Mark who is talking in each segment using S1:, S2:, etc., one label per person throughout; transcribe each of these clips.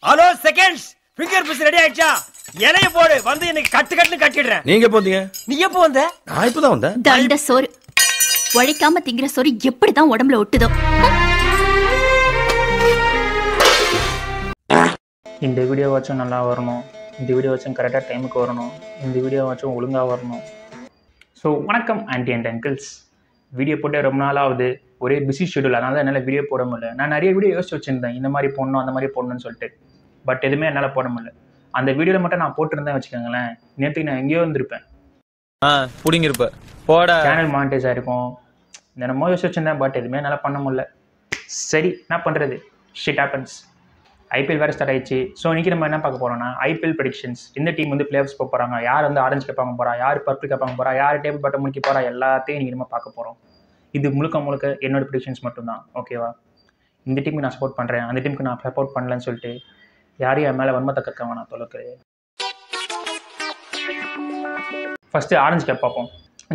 S1: Hello seconds finger பிஸ் ready ஆயிடுச்சா? இலைய போடு வந்து எனக்கு கட்டுன்னு கட்டிடுறேன்.
S2: நீங்க எப்போ வந்தீங்க?
S1: நீ எப்போ வந்த?
S2: நான் இப்பதான் வந்தேன்.
S3: தண்ட சோறு உழைக்காம திங்கிற சோறு எப்படிதான் உடம்புல ஒட்டுதோ.
S4: இந்த வீடியோ வாச்சும் நல்லா வரணும், இந்த வீடியோ வாச்சும் கரெக்டாக டைமுக்கு வரணும், இந்த வீடியோ வாச்சும் ஒழுங்காக வரணும். ஸோ வணக்கம் ஆன்டி அண்ட் அங்கிள்ஸ். வீடியோ போட்டு ரொம்ப நாள் ஆகுது, ஒரே பிஸி ஷெடியூல், அதனால தான் என்னால் வீடியோ போட முடியல. நான் நிறைய வீடியோ யோசிச்சு வச்சுருந்தேன், இந்த மாதிரி போடணும் அந்த மாதிரி போடணும்னு சொல்லிட்டு. பட் எதுவுமே என்னால் போட முடியல. அந்த வீடியோவில் மட்டும் நான் போட்டுருந்தேன் வச்சுக்கோங்களேன், நேற்றுக்கு நான் எங்கேயோ இருந்திருப்பேன்.
S2: புடிங்கிருப்ப போட
S4: சேனல் மானிட்டைஸ் ஆகிருக்கும். தினமோ யோசிச்சு வச்சுருந்தேன், பட் எதுவுமே என்னால் பண்ண முடியல. சரி, என்ன பண்ணுறது, ஷிட் ஹேப்பன்ஸ். ஐபிஎல் வேறு ஸ்டார்ட் ஆயிடுச்சு. ஸோ இன்றைக்கி நம்ம என்ன பார்க்க போகிறோம்னா, ஐபிஎல் ப்ரெடிக்ஷன்ஸ். இந்த டீம் வந்து பிளே ஆஃப்ஸ் போக போகிறாங்க, யார் வந்து ஆரஞ்சு கேட்பாங்க போகிறா, யார் பர்பிள் கேட்பாங்க போகிறா, யார் டேபிள் பட்டம் முடிக்க போகிறா, எல்லாத்தையும் இன்றைக்கி நம்ம பார்க்க போகிறோம். இது முழுக்க என்னோட ப்ரெடிக்ஷன்ஸ் மட்டும்தான், ஓகேவா? இந்த டீமுக்கு நான் சப்போர்ட் பண்ணுறேன், அந்த டீமுக்கு நான் சப்போர்ட் பண்ணலன்னு சொல்லிட்டு யாரையும் என் மேலே வன்மத்தை கற்காம நான் தொலைக்கிறேன். ஃபஸ்ட்டு ஆரஞ்சு கேப் பார்ப்போம்.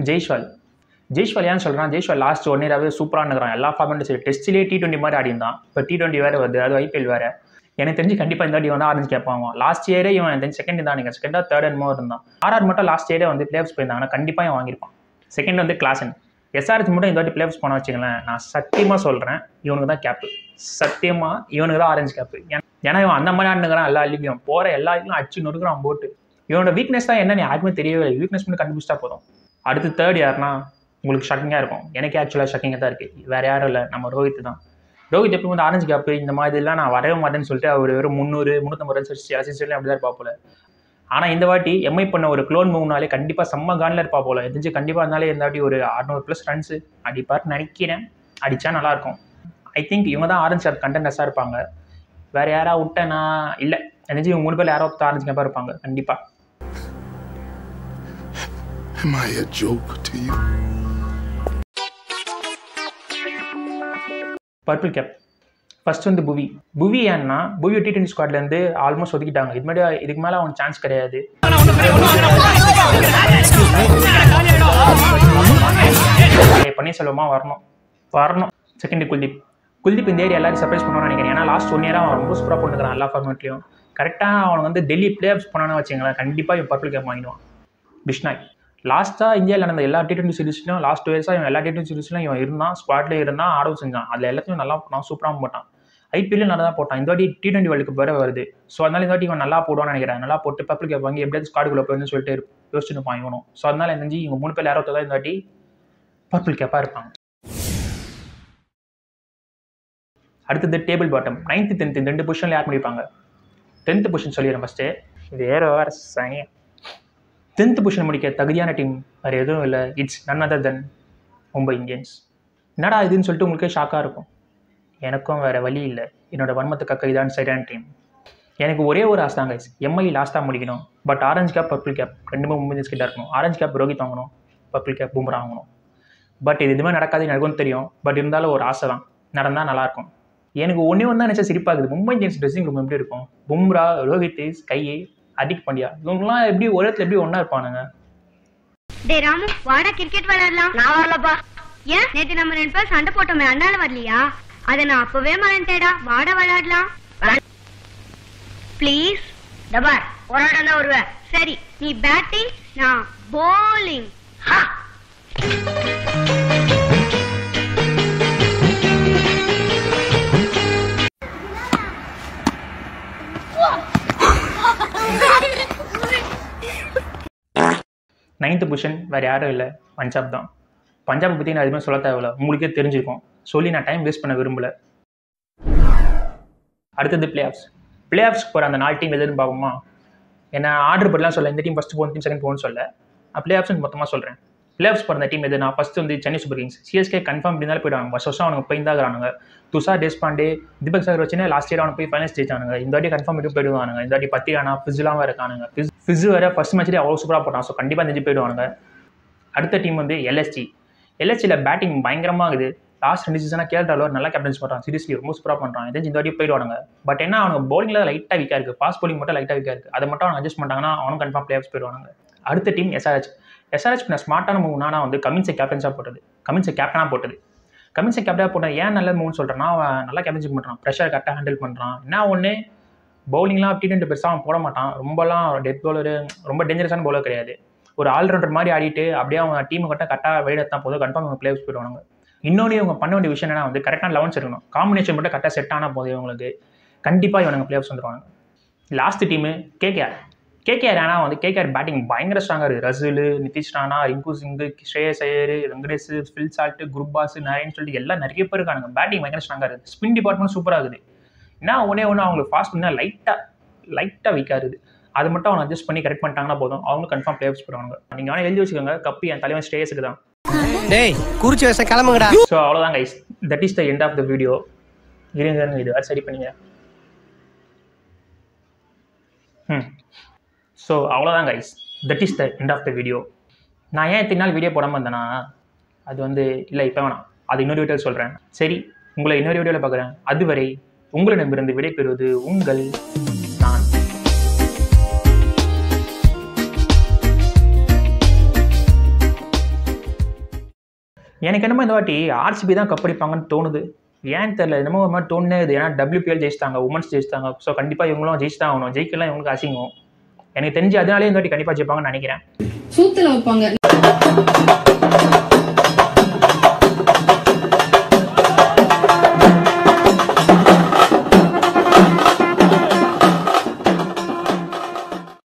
S4: ஜெய்ஸ்வால் ஏன்னு சொல்கிறான், ஜெய்ஸ்வால் லாஸ்ட் 1 இயராகவே சூப்பராக இருக்கிறான். எல்லா ஃபார்மெட்டும் சரி, டெஸ்ட்லேயே T20 மாதிரி ஆடி இருந்தான். இப்போ T20 வேறு வருது, அது ஐபிஎல் வேறு. எனக்கு தெரிஞ்சு கண்டிப்பாக இந்த வாட்டி வந்து ஆரஞ்சு கேட்பாங்க. லாஸ்ட் இயரே இவன் தெரிஞ்சு செகண்ட் தான், நீங்கள் செகண்டாக தேர்ட் அண்ட் மோர் இருந்தான். ஆர்ஆர் மட்டும் லாஸ்ட் இயரே வந்து பிளே ஆஃப்ஸ் போயிருந்தாங்கன்னா கண்டிப்பாக இவன் வாங்கியிருப்பான். செகண்ட் வந்து கிளாசன். எஸ்ஆர்ஹெச் மட்டும் இந்த வாட்டி பிளே ஆஃப்ஸ் போன வச்சுங்களேன், நான் சத்தியமாக சொல்கிறேன், இவனுக்கு தான் கேப்பு. சத்தியமாக இவனுக்கு தான் ஆரஞ்சு கேப்பு. ஏன்னா இவன் அந்த மாதிரி ஆடுனுங்கிறான், எல்லா லீக்லையும் போகிற எல்லா லீக்லையும் அடிச்சு நொறுக்குறான் போட்டு. இவனோட வீக்னஸ் தான் என்னன்னு யாருக்குமே தெரியவே இல்லை. வீக்னஸ் மட்டும் கண்டுபிடிச்சா போதும். அடுத்து தேர்ட் யாருன்னா உங்களுக்கு ஷக்கிங்காக இருக்கும். எனக்கு ஆக்சுவலாக ஷக்கிங்காக தான் இருக்குது. வேறு யாரும் இல்லை, நம்ம ரோஹித் தான். ரோஹித் எப்போ வந்து ஆரஞ்சு கேப்பு இந்த மாதிரிலாம் நான் வரவே மாட்டேன்னு சொல்லிட்டு அவர் வெறும் 300-350 ரன்ஸ் எல்லாத்தையும் அப்படி தான் இருப்பா போல. ஆனால் இந்த வாட்டி எம்ஐ பண்ண ஒரு க்ளோன் மூவ்னாலே கண்டிப்பாக செம்ம கானில் இருப்பா போல. எதிர்த்து கண்டிப்பாக இருந்தாலே இந்த வாட்டி ஒரு 600+ ரன்ஸு அடிப்பார்னு நினைக்கிறேன். அடித்தா நல்லாயிருக்கும். ஐ திங்க் இவங்க தான் ஆரஞ்சு கேப் கண்டென்டர்ஸாக இருப்பாங்க. வேறு யாரா விட்டேன்னா இல்லை, எதிர்த்து இவங்க 3 பேர் யாரோ ஆரஞ்சு கேப்பாக இருப்பாங்க கண்டிப்பாக.
S5: Am I a joke to you?
S4: Purple cap first வந்து புவி ஏன்னா புவி T20 ஸ்குவாட்லேருந்து ஆல்மோஸ்ட் ஒதுக்கிட்டாங்க. இதுக்கு மேலே அவனுக்கு சான்ஸ் கிடையாது. பன்னீர்செல்வமா வரணும். செகண்ட் குல்தீப் இந்த ஏரியா எல்லாரும் சர்ப்ரைஸ் பண்ணுவான்னு நினைக்கிறேன். ஏன்னா லாஸ்ட் 1 இயராக அவன் ரொம்ப சூப்பராக பண்ணுறான் எல்லா ஃபார்மேட்லையும். கரெக்டாக அவன் வந்து டெல்லி பிளே ஆஃப்ஸ் போனான்னு வச்சுங்களேன், கண்டிப்பாக இவன் பர்பிள் கேப் வாங்கிடுவான். பிஷ்னாய் லாஸ்ட்டாக இந்தியாவில் நடந்த எல்லா T20 சீரீஸ்லையும் லாஸ்ட் 2 இயர்ஸாக இவன் எல்லா T20 சீரீஸ்லையும் இவன் இருந்தான், ஸ்குவாட்லேயே இருந்தான், ஆடவும் செஞ்சான். அதில் எல்லாத்தையும் நல்லா நான் சூப்பராக போட்டான். ஐபிஎல்லும் நல்லா தான் போட்டான். இந்த வாட்டி T20 வேர்ல்டு கப் வேறு வருது. ஸோ அதனால இந்த வாட்டி இவன் நல்லா போடுவான்னு நினைக்கிறேன். நல்லா போட்டு பர்பிள் கேப் வாங்கி எப்படியாவது ஸ்குவாடுக்குள்ளே போயிருந்து சொல்லிட்டு யோசிச்சுருப்பான் இவனும். ஸோ அதனால தெரிஞ்சு இவங்க 3 பேர் யாரோ தான் இந்த வாட்டி பர்பிள் கேப்பாக இருப்பாங்க. அடுத்தது டேபிள் பாட்டம் 9th 10th இந்த 2 பொசிஷனில் யார் முடிப்பாங்க? 10th பொசிஷன் சொல்லிடுறேன் ஃபஸ்ட்டு. வேறு சனி 10th பொசிஷன் முடிக்க தகுதியான டீம் வேறு எதுவும் இல்லை. It's none other than Mumbai Indians. என்னடா இதுன்னு சொல்லிட்டு உங்களுக்கு ஷாக்காக இருக்கும். எனக்கும் வேறு வழி இல்லை, என்னோட வன்மத்துக்காக இதான் சரியான டீம். எனக்கு ஒரே ஒரு ஆசை தாங்க, எம்ஐ லாஸ்ட்டாக முடிக்கணும். But orange cap purple cap ரெண்டுமே மும்பை இந்தியன்ஸ் கிட்ட இருக்கணும். ஆரஞ்சு கேப் ரோஹித் வாங்கணும், பர்பிள் கேப் பும்ரா வாங்கணும். பட் இது எதுவுமே நடக்காதுன்னு எனக்கும் தெரியும். பட் இருந்தாலும் ஒரு ஆசை தான், நடந்தால் நல்லாயிருக்கும். எனக்கு ஒன்றே ஒன்று தான் நினச்சா சிரிப்பாகுது. மும்பை இந்தியன்ஸ் ட்ரெஸ்ஸிங் ரூம் எப்படி இருக்கும்? பும்ரா, ரோஹித், ஸ்கையை, ஹர்திக் பாண்டியா இவங்கெல்லாம் எப்படி ஒரு இடத்துல எப்படி ஒன்றா இருப்பானுங்க?
S6: டேய் ராமு, வாடா கிரிக்கெட் விளையாடலாம். நான் வரலப்பா. ஏன்? நேத்து நம்ம 2 பேர் சண்டை போட்டோமே, அண்ணால வரலையா? அதை நான் அப்பவே மறந்துட்டேடா. வாடா விளையாடலாம் ப்ளீஸ். டபார் ஒரு ஆடம் தான் வருவேன். சரி, நீ பேட்டிங், நான் bowling.
S4: நைன்த் பொசிஷன் வேறு யாரும் இல்லை, பஞ்சாப் தான். பஞ்சாப் பற்றி நான் எதுவுமே சொல்ல தேவையில்ல, உங்களுக்கே தெரிஞ்சிருக்கும். சொல்லி நான் டைம் வேஸ்ட் பண்ண விரும்பலை. அடுத்தது பிளே ஆஃப்ஸ்க்கு போகிற அந்த 4 டீம் எதுன்னு பார்ப்போமா? என்ன ஆர்டர் பண்ணலாம் சொல்ல, இந்த டீம் ஃபஸ்ட்டு போகணும், டீம் செகண்ட் போகணும்னு சொல்ல. பிளே ஆஃப்ஸ் மொத்தமாக சொல்கிறேன். பிளே ஆஃப்ஸ் போகிற டீம் எது? நான் ஃபஸ்ட்டு வந்து Chennai super Kings. CSK confirm இருந்தாலும் போயிடுவாங்க. வருஷம் அவனுக்கு போயிருந்தாங்கிறானுங்க. துஷார் தேஷ்பாண்டே, தீபக் சாகர் வச்சுன்னா லாஸ்ட் இயர் அவனுக்கு போய் ஃபைனல்ஸ் ஜெயிச்சானுங்க. இந்த வாட்டி கன்ஃபார்ம் பண்ணி போயிடுவானுங்க. இந்த வாட்டி பத்திரானா ஃபிஸ்லாம் வேறு இருக்கானுங்க. ஃபிஸ் வேறு ஃபஸ்ட் மேட்ச்லேயே அவ்வளோ சூப்பராக போட்டான். ஸோ கண்டிப்பாக தெரிஞ்சு போயிடுவானுங்க. அடுத்த டீம் வந்து எல்எஸ்சியில் பேட்டிங் பயங்கரமாக இருக்குது. லாஸ்ட் 2 சீசனாக கேரளாவில் நல்லா கேப்டன்ஸ் பண்ணுறான். சீரியஸ்லி ரொம்ப சூப்பராக பண்ணுறான். இந்த வாட்டி போயிடுவானுங்க. பட் என்ன அவனுக்கு பவுலிங்கில் லைட்டாக வீக்காக இருக்குது. ஃபாஸ்ட் பவுலிங் மட்டும் லைட்டாக வீக்காக இருக்குது. அதை மட்டும் அவன் அட்ஜஸ்ட் பண்ணிட்டாங்கன்னா அவனும் கன்ஃபார்ம் பிளே ஆஃப்ஸ் போயிடுவானுங்க. அடுத்த டீம் எஸ்ஆர்ஹெச் பண்ண ஸ்மார்ட்டான மூவ்னா நான் வந்து கமின்ஸை கேப்டனாக போட்டது. கமின்ஸை கேப்டனாக போட்டது ஏன் நல்ல மூவ்னு சொல்கிறேன்னா, அவன் நல்லா கேப்டன்ஷிப் பண்ணுறான், ப்ரெஷர் கரெக்டாக ஹேண்டில் பண்ணுறான். என்ன ஒன்று பவுலிங்லாம் T20 பெருசாக அவன் போட மாட்டான். ரொம்பலாம் டெத் பவுலரு, ரொம்ப டேஞ்சரஸான பவுலர் கிடையாது. ஒரு ஆல்ரவுண்டர் மாதிரி ஆடிட்டு அப்படியே அவங்க டீமை கரெக்டாக வெளியே எடுத்தால் போதும், கன்ஃபார்ம் இவங்க பிளேயர்ஸ் போயிடுவாங்க. இன்னொன்று இவங்க பண்ண வேண்டிய விஷயம் என்னன்னா வந்து கரெக்டான 11 இருக்கணும். காம்பினேஷன் மட்டும் கரெக்டாக செட் ஆனால் போதும் இவங்களுக்கு கண்டிப்பாக இவனுங்க பிளேயர்ஸ் வந்துடுவாங்க. Last team KKR. ஆனால் வந்து கேகேஆர் பேட்டிங் பயங்கர ஸ்ட்ராங்காக இருக்குது. ரசூல், நிதிஷ் ராணா, ரிங்கு சிங்கு, ஸ்ரேயஸ் ஐயர், வெங்கடேஷ், ஃபில் சால்ட், குருபாஸ், நரேன் சொல்லிட்டு எல்லாம் நிறைய பேர் இருக்காங்க. பேட்டிங் பயங்கர ஸ்ட்ராங்காக இருக்குது. ஸ்பின் டிபார்ட்மெண்ட் சூப்பராக இருக்குது. ஏன்னா ஒன்று அவங்களுக்கு ஃபாஸ்ட் பண்ணால் லைட்டாக வீக்காக இருக்குது. அது மட்டும் அவங்க அட்ஜஸ்ட் பண்ணி கரெக்ட் பண்ணிட்டாங்கன்னா போதும், அவங்களும் கன்ஃபார்ம் பிளேயர்ஸ் போடுவாங்க. நீங்கள் வேணால் எழுதி வச்சுக்கோங்க, கப்பு என் தலைவன் ஸ்ரேயஸுக்கு தான்.
S1: டேய் குறிச்சி வச்ச கிளம்புங்கடா.
S4: ஸோ அவ்வளோதான் guys, that is the end of the video. இருங்க இது வேறு சரி பண்ணிங்க. ஸோ அவ்வளோதான் guys, that is the end of the video. நான் ஏன் இத்தனை நாள் வீடியோ போடாமல் இருந்தேன்னா, அது வந்து இல்லை இப்போ வேணாம், அது இன்னொரு வீடியோவில் சொல்கிறேன். சரி, உங்களை இன்னொரு வீடியோவில் பார்க்குறேன். அதுவரை உங்களிடமிருந்து விடைபெறுவது உங்கள் நான். எனக்கு என்னமோ இந்த வாட்டி RCB தான் கப்படிப்பாங்கன்னு தோணுது. ஏன்னு தெரியல, என்னமோ ஒரு மாதிரி தோணுது. ஏன்னா WPL ஜெயிச்சிட்டாங்க, உமன்ஸ் ஜெயிச்சிட்டாங்க. ஸோ கண்டிப்பாக இவங்களும் ஜெயிச்சு தான் ஆகணும். ஜெயிக்கலாம் இவங்களுக்கு அசிங்கம். எனக்கு தெரிஞ்சு அதனாலே இந்த வாட்டி கண்டிப்பாக ஜெயிப்பாங்கன்னு நினைக்கிறேன்.
S7: சூத்துல வைப்பாங்க.